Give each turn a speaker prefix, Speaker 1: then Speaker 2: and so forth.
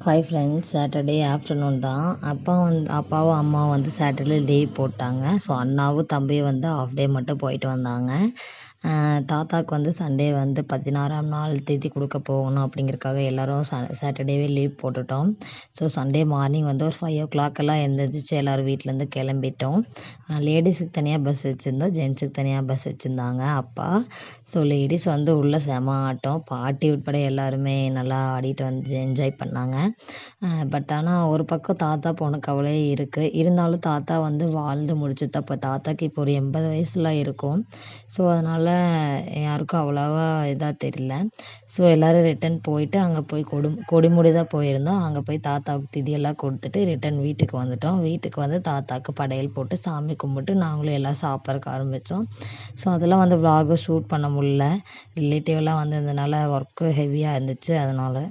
Speaker 1: Hi friends, Saturday afternoon தான். அப்பாவும் அம்மாவும் வந்து சாட்டர்டே லீவ் போட்டாங்க. ஸோ அண்ணாவும் தம்பியும் வந்து ஆஃப் டே மட்டும் போயிட்டு வந்தாங்க. தாத்தாவுக்கு வந்து சண்டே வந்து 16ஆம் நாள் தேதி கொடுக்க போகணும் அப்படிங்கிறதுக்காக எல்லோரும் சாட்டர்டேவே லீவ் போட்டுட்டோம். ஸோ சண்டே மார்னிங் வந்து ஒரு 5 o'clock எழுந்திரிச்சு எல்லோரும் வீட்டிலேருந்து கிளம்பிட்டோம். லேடிஸுக்கு தனியாக பஸ் வச்சுருந்தோம், ஜென்ஸுக்கு தனியாக பஸ் வச்சுருந்தாங்க அப்பா. ஸோ லேடிஸ் வந்து உள்ள செம ஆட்டம், பாட்டி உட்பட எல்லாருமே நல்லா ஆடிட்டு வந்து என்ஜாய் பண்ணாங்க. பட் ஆனால் ஒரு பக்கம் தாத்தா போன கவலை இருக்குது. இருந்தாலும் தாத்தா வந்து வாழ்ந்து முடிச்சுட்டு அப்போ தாத்தாக்கு இப்போ ஒரு 80 வயசுலாம் இருக்கும். ஸோ அதனால் யாருக்கும் அவ்வளோவா இதாக தெரியல. ஸோ எல்லோரும் ரிட்டன் போயிட்டு அங்கே போய் கொடிமுடி தான் போயிருந்தோம். அங்கே போய் தாத்தாவுக்கு திதியெல்லாம் கொடுத்துட்டு ரிட்டன் வீட்டுக்கு வந்துட்டோம். வீட்டுக்கு வந்து தாத்தாவுக்கு படையல் போட்டு சாமி கும்பிட்டு நாங்களும் எல்லாம் சாப்பிட்றதுக்கு ஆரம்பித்தோம். ஸோ அதெல்லாம் வந்து விலாகும் ஷூட் பண்ண முடியல. ரிலேட்டிவ்லாம் வந்ததுனால ஒர்க்கு ஹெவியாக இருந்துச்சு அதனால்.